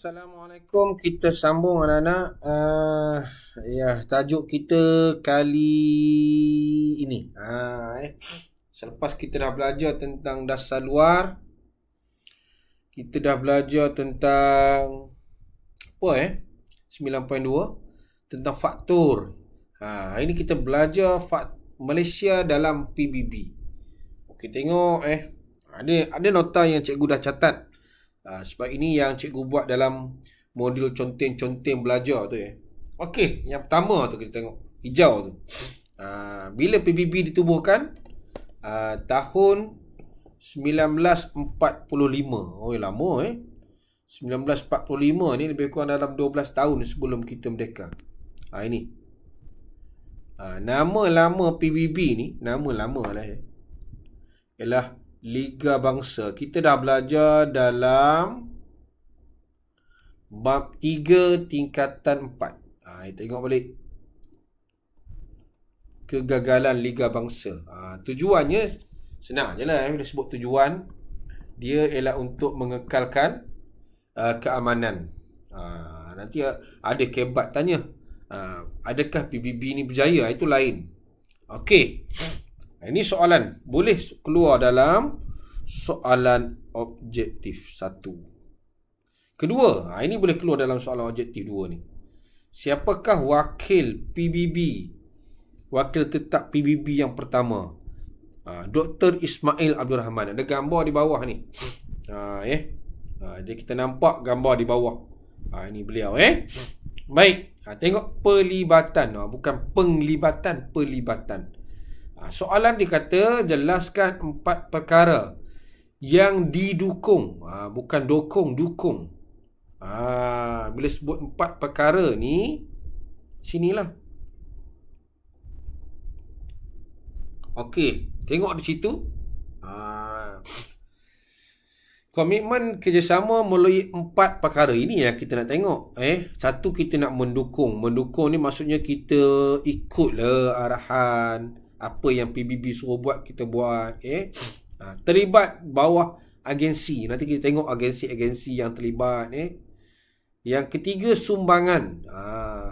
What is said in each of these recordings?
Assalamualaikum. Kita sambung anak-anak. Tajuk kita kali ini. Selepas kita dah belajar tentang dasar luar, kita dah belajar tentang 9.2 tentang faktor. Ini kita belajar Malaysia dalam PBB. Okey, tengok ada nota yang cikgu dah catat. Sebab ini yang cikgu buat dalam modul conteng-conteng belajar tu . Okey, yang pertama tu kita tengok hijau tu. Bila PBB ditubuhkan? Tahun 1945. Lama 1945 ni lebih kurang dalam 12 tahun sebelum kita merdeka. Ini. Nama lama PBB ni, nama lama lah ialah Liga Bangsa. Kita dah belajar dalam bab 3 tingkatan 4. Tengok balik. Kegagalan Liga Bangsa. Tujuannya senang je lah. Bila sebut tujuan, dia ialah untuk mengekalkan keamanan. Nanti ada kebat tanya, adakah PBB ni berjaya? Itu lain. Okey. Ini soalan. Boleh keluar dalam soalan objektif 1. Kedua, ini boleh keluar dalam soalan objektif 2 ni. Siapakah wakil PBB? Wakil tetap PBB yang pertama? Dr. Ismail Abdul Rahman. Ada gambar di bawah ni. Jadi kita nampak gambar di bawah. Ini beliau Baik. Tengok pelibatan. Bukan penglibatan, pelibatan. Soalan dikata jelaskan 4 perkara yang didukung. Bukan dokong, dukung. Bila sebut 4 perkara ni, sinilah. Okey, tengok di situ. Komitmen kerjasama melalui 4 perkara ini yang kita nak tengok. Satu, kita nak mendukung. Mendukung ni maksudnya kita ikutlah arahan. Apa yang PBB suruh buat, kita buat. Terlibat bawah agensi. Nanti kita tengok agensi-agensi yang terlibat. Yang ketiga, sumbangan.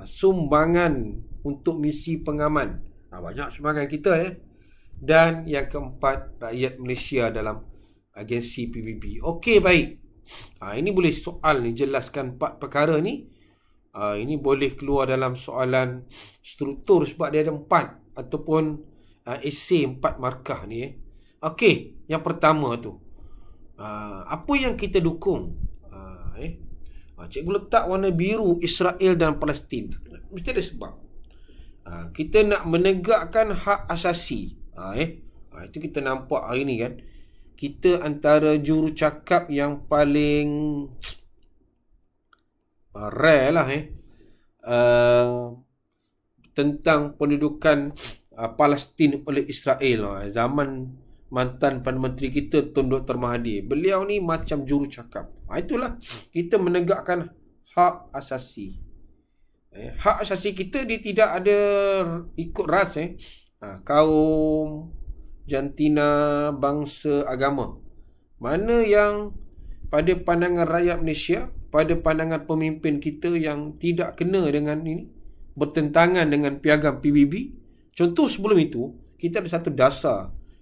Sumbangan untuk misi pengaman. Banyak sumbangan kita. Dan yang keempat, rakyat Malaysia dalam agensi PBB. Okey, baik. Ini boleh soal ni, jelaskan 4 perkara ni. Ini boleh keluar dalam soalan struktur sebab dia ada 4 ataupun esei 4 markah ni. Okey, yang pertama tu, apa yang kita dukung? Cikgu letak warna biru, Israel dan Palestin. Mesti ada sebab. Kita nak menegakkan hak asasi. Itu kita nampak hari ni kan. Kita antara jurucakap yang paling rare lah tentang pendudukan Palestin oleh Israel. Zaman mantan Perdana Menteri kita Tun Dr. Mahathir. Beliau ni macam jurucakap. Itulah kita menegakkan hak asasi. Hak asasi kita dia tidak ada ikut ras, kaum, jantina, bangsa, agama. Mana yang pada pandangan rakyat Malaysia, pada pandangan pemimpin kita yang tidak kena dengan ini, bertentangan dengan piagam PBB. Contoh sebelum itu, kita ada satu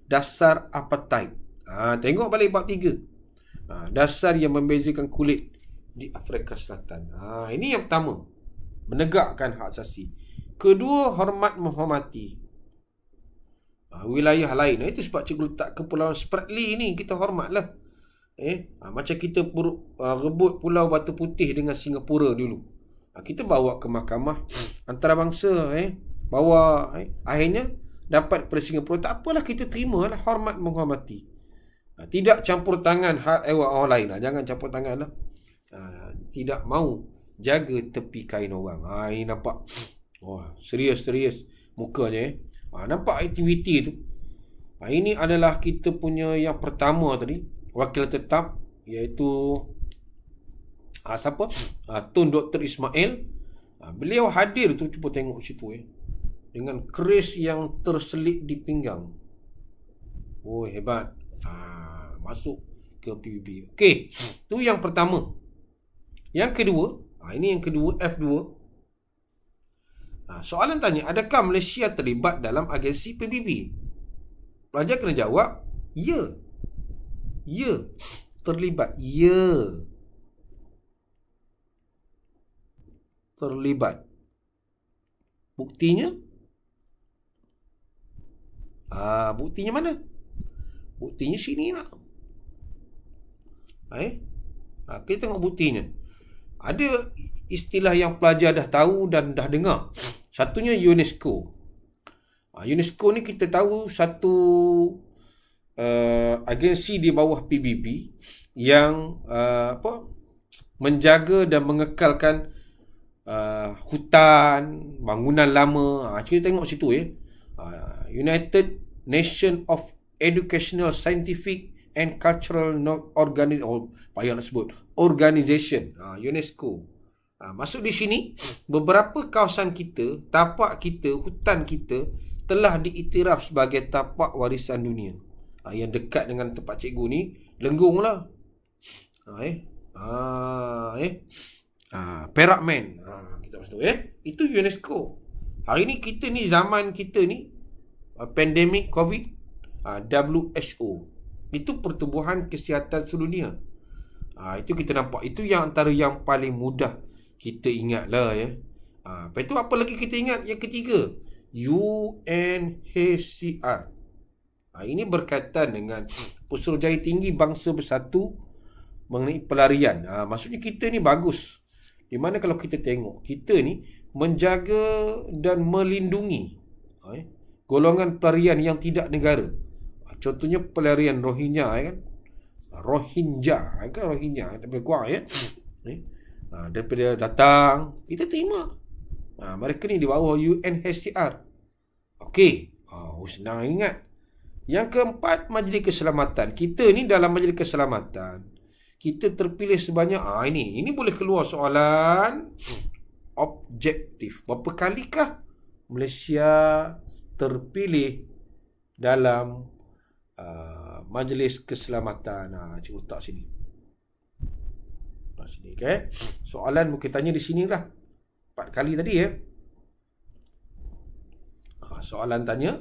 dasar apartheid. Tengok balik bab 3. Dasar yang membezakan kulit di Afrika Selatan. Ini yang pertama, menegakkan hak asasi. Kedua, hormat menghormati wilayah lain. Itu sebab cikgu letak Kepulauan Spratly ni, kita hormatlah. Macam kita rebut Pulau Batu Putih dengan Singapura dulu. Kita bawa ke mahkamah antarabangsa, bawa, akhirnya dapat daripada Singapura. Tak apalah, kita terimalah, hormat menghormati. Tidak campur tangan hak orang lain. Jangan campur tangan lah. Tidak mau jaga tepi kain orang. Ini nampak. Serius mukanya. Nampak aktiviti tu. Ini adalah kita punya yang pertama tadi, wakil tetap, iaitu siapa? Tun Dr. Ismail. Beliau hadir tu, cuba tengok situ dengan keris yang terselit di pinggang. Hebat. Masuk ke PBB. Okey, tu yang pertama. Yang kedua, ini yang kedua, F2. Soalan tanya, adakah Malaysia terlibat dalam agensi PBB? Pelajar kena jawab, ya. Ya. Terlibat. Ya. Terlibat. Buktinya? Buktinya mana? Buktinya sini lah. Kita tengok buktinya. Ada istilah yang pelajar dah tahu dan dah dengar. Satunya UNESCO. UNESCO ni kita tahu satu agensi di bawah PBB yang menjaga dan mengekalkan hutan, bangunan lama. Kita tengok situ United Nations of Educational, Scientific and Cultural Organization, UNESCO. Masuk di sini, beberapa kawasan kita, tapak kita, hutan kita telah diiktiraf sebagai tapak warisan dunia. Yang dekat dengan tempat cikgu ni, Lenggong lah. Perak Man. Kita masuk itu UNESCO. Hari ni kita ni, zaman kita ni, pandemik COVID, WHO. Itu Pertubuhan Kesihatan Sedunia. Itu kita nampak. Itu yang antara yang paling mudah kita ingat lah Lepas itu apa lagi kita ingat? Yang ketiga, UNHCR. Ini berkaitan dengan Pusurujaya Tinggi Bangsa Bersatu mengenai pelarian. Maksudnya kita ni bagus. Di mana kalau kita tengok, kita ni menjaga dan melindungi golongan pelarian yang tidak negara. Contohnya pelarian Rohingya kan. Rohingya daripada Kuala daripada datang, kita terima. Mereka ni di bawah UNHCR. Okey. Senang ingat. Yang keempat, Majlis Keselamatan. Kita ni dalam Majlis Keselamatan, kita terpilih sebanyak ini boleh keluar soalan objektif. Berapa kalikah Malaysia terpilih dalam Majlis Keselamatan? Cikgu letak sini. Sini, okay? Soalan mungkin tanya di sinilah. 4 kali tadi soalan tanya,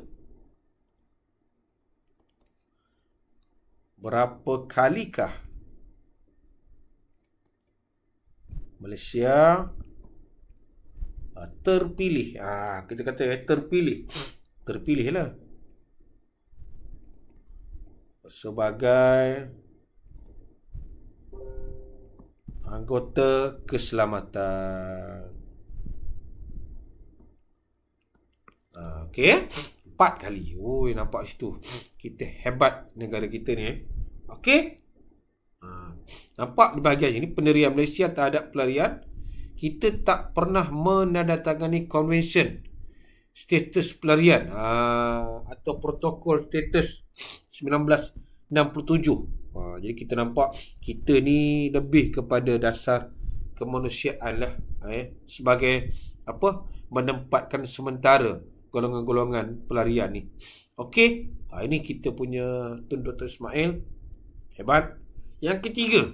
berapa kalikah Malaysia terpilih? Kita kata terpilih lah sebagai anggota keselamatan. Okey, 4 kali. Nampak situ. Kita hebat negara kita ni. Okey. Nampak di bahagian sini, pendirian Malaysia terhadap pelarian. Kita tak pernah menandatangani konvensyen status pelarian atau protokol status 1967. Jadi kita nampak kita ni lebih kepada dasar kemanusiaan lah sebagai menempatkan sementara golongan-golongan pelarian ni. Okey, ini kita punya Tun Dr. Ismail, hebat. Yang ketiga,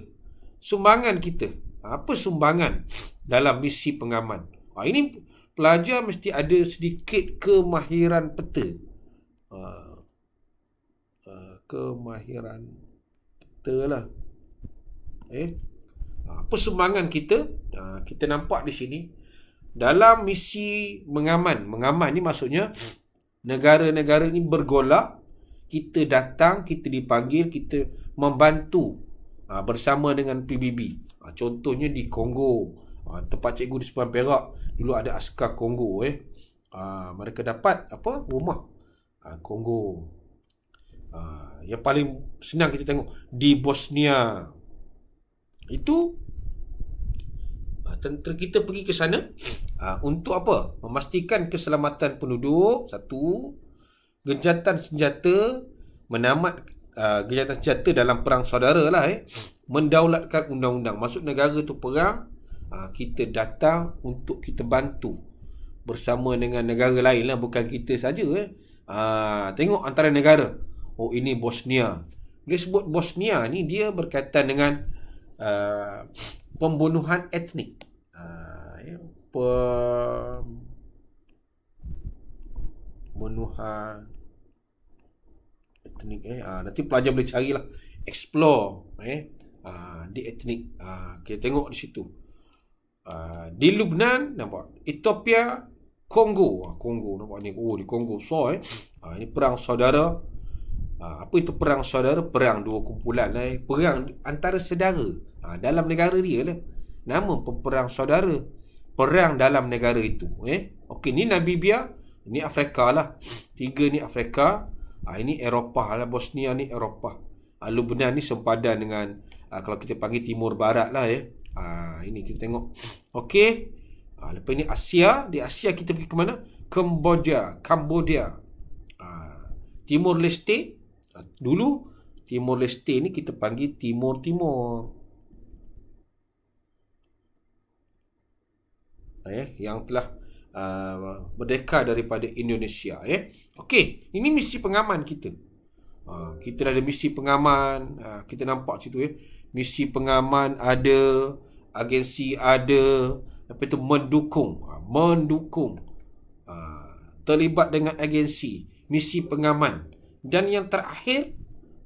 sumbangan kita. Apa sumbangan dalam misi pengaman? Ini pelajar mesti ada sedikit kemahiran peta. Kemahiran peta lah. Apa sumbangan kita? Kita nampak di sini. Dalam misi mengaman. Mengaman ni maksudnya negara-negara ni bergolak. Kita datang, kita dipanggil, kita membantu bersama dengan PBB. Contohnya di Kongo. Tempat cikgu di Seberang Perak. Dulu ada askar Kongo. Mereka dapat rumah Kongo. Yang paling senang kita tengok di Bosnia. Itu tentera kita pergi ke sana untuk apa? Memastikan keselamatan penduduk. Satu, gencatan senjata, menamat gencatan senjata dalam perang saudara lah. Mendaulatkan undang-undang. Maksud negara tu perang, kita datang untuk kita bantu bersama dengan negara lain lah, bukan kita saja. Tengok antara negara. Ini Bosnia. Dia sebut Bosnia ni, dia berkaitan dengan pembunuhan etnik. Ya, pembunuhan etnik. Nanti pelajar boleh carilah, explore di etnik. Kita tengok di situ. Di Lebanon nampak, Ethiopia, Kongo. Kongo nampak ni. Di Kongo ini perang saudara. Apa itu perang saudara? Perang dua kumpulan perang antara saudara dalam negara dia lah. Nama perang saudara, perang dalam negara itu. Okey, ni Namibia, ni Afrika lah. Tiga ni Afrika. Ini Eropah lah. Bosnia ni Eropah. Lebanon ni sempadan dengan kalau kita panggil Timur Barat lah ini kita tengok. Okey. Lepas ni Asia. Di Asia kita pergi ke mana? Cambodia. Timur Leste. Dulu Timur Leste ni kita panggil Timur. Yang telah merdeka daripada Indonesia. Okey, ini misi pengaman kita. Kita ada misi pengaman. Kita nampak situ misi pengaman ada, agensi ada, lepas itu mendukung. Terlibat dengan agensi, misi pengaman. Dan yang terakhir,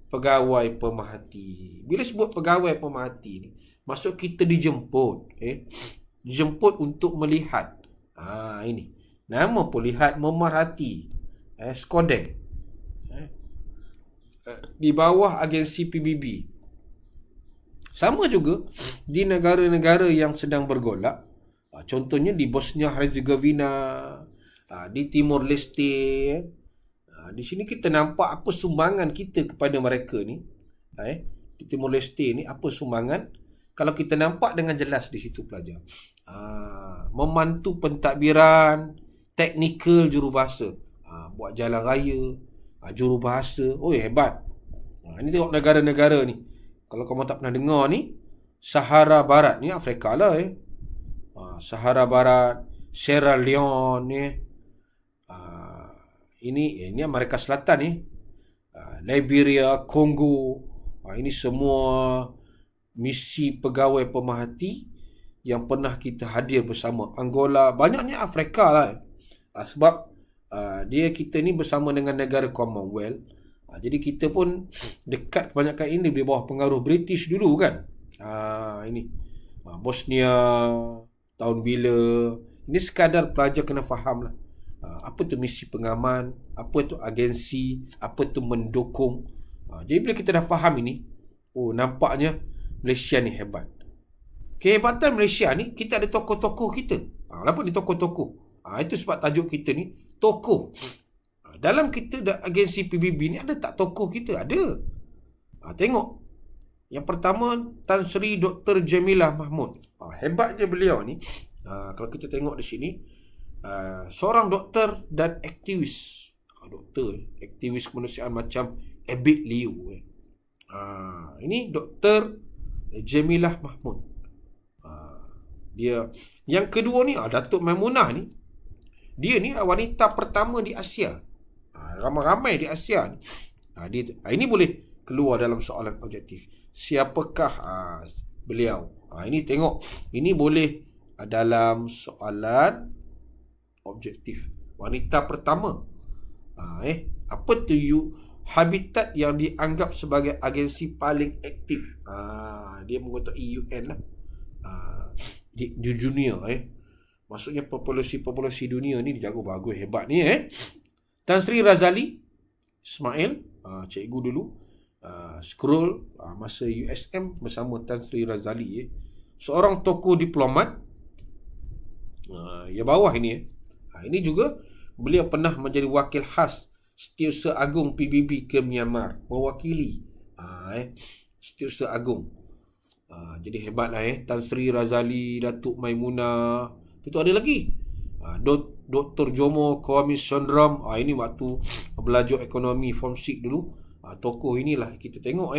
pegawai pemerhati. Bila sebut pegawai pemerhati ni, maksud kita dijemput. Dijemput untuk melihat. Ini. Nama pun lihat, memerhati. Skodeng. Di bawah agensi PBB. Sama juga di negara-negara yang sedang bergolak. Contohnya di Bosnia Herzegovina, di Timor Leste. Di sini kita nampak apa sumbangan kita kepada mereka ni. Di Timor Leste ni apa sumbangan? Kalau kita nampak dengan jelas di situ pelajar. Memantu pentadbiran, teknikal jurubahasa. Buat jalan raya, jurubahasa. Hebat. Ini tengok negara-negara ni. Kalau kamu tak pernah dengar ni, Sahara Barat ni Afrika lah. Sahara Barat, Sierra Leone ini Amerika Selatan ni. Liberia, Kongo. Ini semua misi pegawai pemerhati yang pernah kita hadir bersama. Angola, banyaknya Afrika lah. Sebab kita ni bersama dengan negara Commonwealth. Jadi kita pun dekat kebanyakan ini di bawah pengaruh British dulu kan. Ini Bosnia tahun bila. Ini sekadar pelajar kena faham lah. Apa tu misi pengaman, apa tu agensi, apa tu mendukung. Jadi bila kita dah faham ini, nampaknya Malaysia ni hebat. Kehebatan Malaysia ni, kita ada tokoh-tokoh kita. Kenapa ni tokoh-tokoh? Itu sebab tajuk kita ni tokoh. Dalam kita agensi PBB ni ada tak tokoh kita? Ada. Tengok. Yang pertama, Tan Sri Dr. Jamilah Mahmud. Hebatnya beliau ni. Kalau kita tengok di sini, seorang doktor dan aktivis. Doktor, aktivis kemanusiaan macam Abid Liu. Ini Dr. Jamilah Mahmud. Dia. Yang kedua ni, Datuk Maimunah ni. Dia ni wanita pertama di Asia. Ramai-ramai di Asia ni. Ini boleh keluar dalam soalan objektif. Siapakah beliau? Ini tengok. Ini boleh dalam soalan objektif. Wanita pertama. Apa tu habitat yang dianggap sebagai agensi paling aktif? Dia mengotori UN lah. Di dunia. Maksudnya populasi dunia ni dijaga bagus, hebat ni. Tan Sri Razali Ismail, cikgu dulu. Scroll masa USM bersama Tan Sri Razali. Seorang tokoh diplomat. Yang bawah ini. Ini juga beliau pernah menjadi wakil khas Setiausaha Agung PBB ke Myanmar. Mewakili Setiausaha Agung. Jadi hebatlah Tan Sri Razali, Datuk Maimunah. Itu ada lagi. Dr. Jomo Kwame Sundram. Ini waktu belajar ekonomi form 6 dulu. Tokoh inilah kita tengok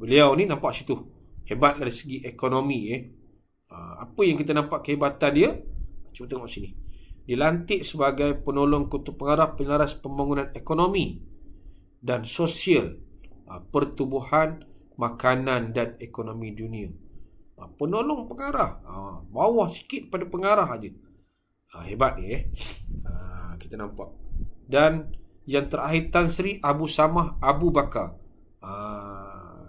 beliau ni nampak situ. Hebat dari segi ekonomi. Apa yang kita nampak kehebatan dia? Cuba tengok sini. Dilantik sebagai penolong kutub pengarah penyelaras pembangunan ekonomi dan sosial, pertubuhan, makanan dan ekonomi dunia. Penolong pengarah. Bawah sikit pada pengarah aja. Hebat ni kita nampak. Dan yang terakhir Tan Sri Abu Samah Abu Bakar.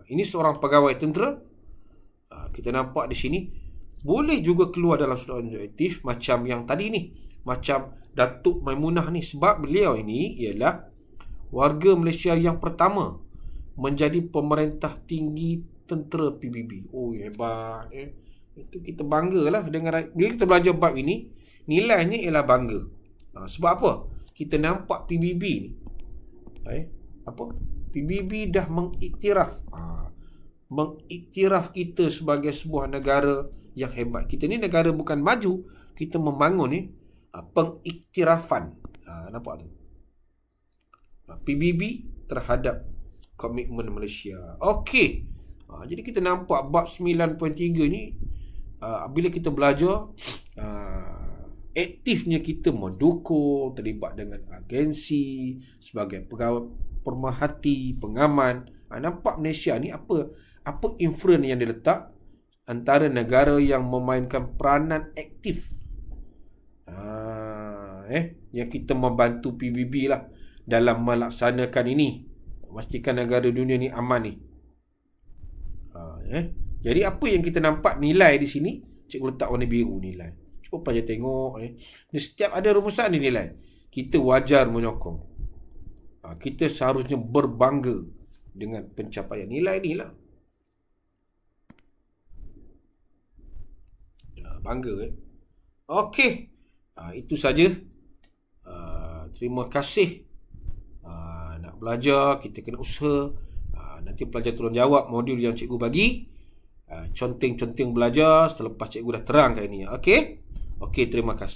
Ini seorang pegawai tentera. Kita nampak di sini. Boleh juga keluar dalam sudut objektif macam yang tadi ni. Macam Datuk Maimunah ni. Sebab beliau ini ialah warga Malaysia yang pertama menjadi pemerintah tinggi tentera PBB. Oh, hebat. Itu kita banggalah dengan bila kita belajar bab ini, nilainya ialah bangga. Sebab apa? Kita nampak PBB ni. PBB dah mengiktiraf. Mengiktiraf kita sebagai sebuah negara yang hebat. Kita ni negara bukan maju, kita membangun ni pengiktirafan. Nampak tu? PBB terhadap komitmen Malaysia. Okey. Jadi kita nampak bab 9.3 ni bila kita belajar aktifnya kita mendukung, terlibat dengan agensi sebagai pegawai pemerhati, pengaman. Nampak Malaysia ni apa influence yang diletak antara negara yang memainkan peranan aktif. Yang kita membantu PBB lah dalam melaksanakan ini. Pastikan negara dunia ni aman ni. Jadi apa yang kita nampak nilai di sini, cikgu letak warna biru nilai. Cuba pelajar tengok. Setiap ada rumusan ni nilai. Kita wajar menyokong. Kita seharusnya berbangga dengan pencapaian nilai ni lah. Bangga Okey. Itu saja. Terima kasih. Nak belajar, kita kena usaha. Nanti pelajar turun jawab modul yang cikgu bagi. Conteng-conteng belajar selepas cikgu dah terangkan ini. Okey? Okey, terima kasih.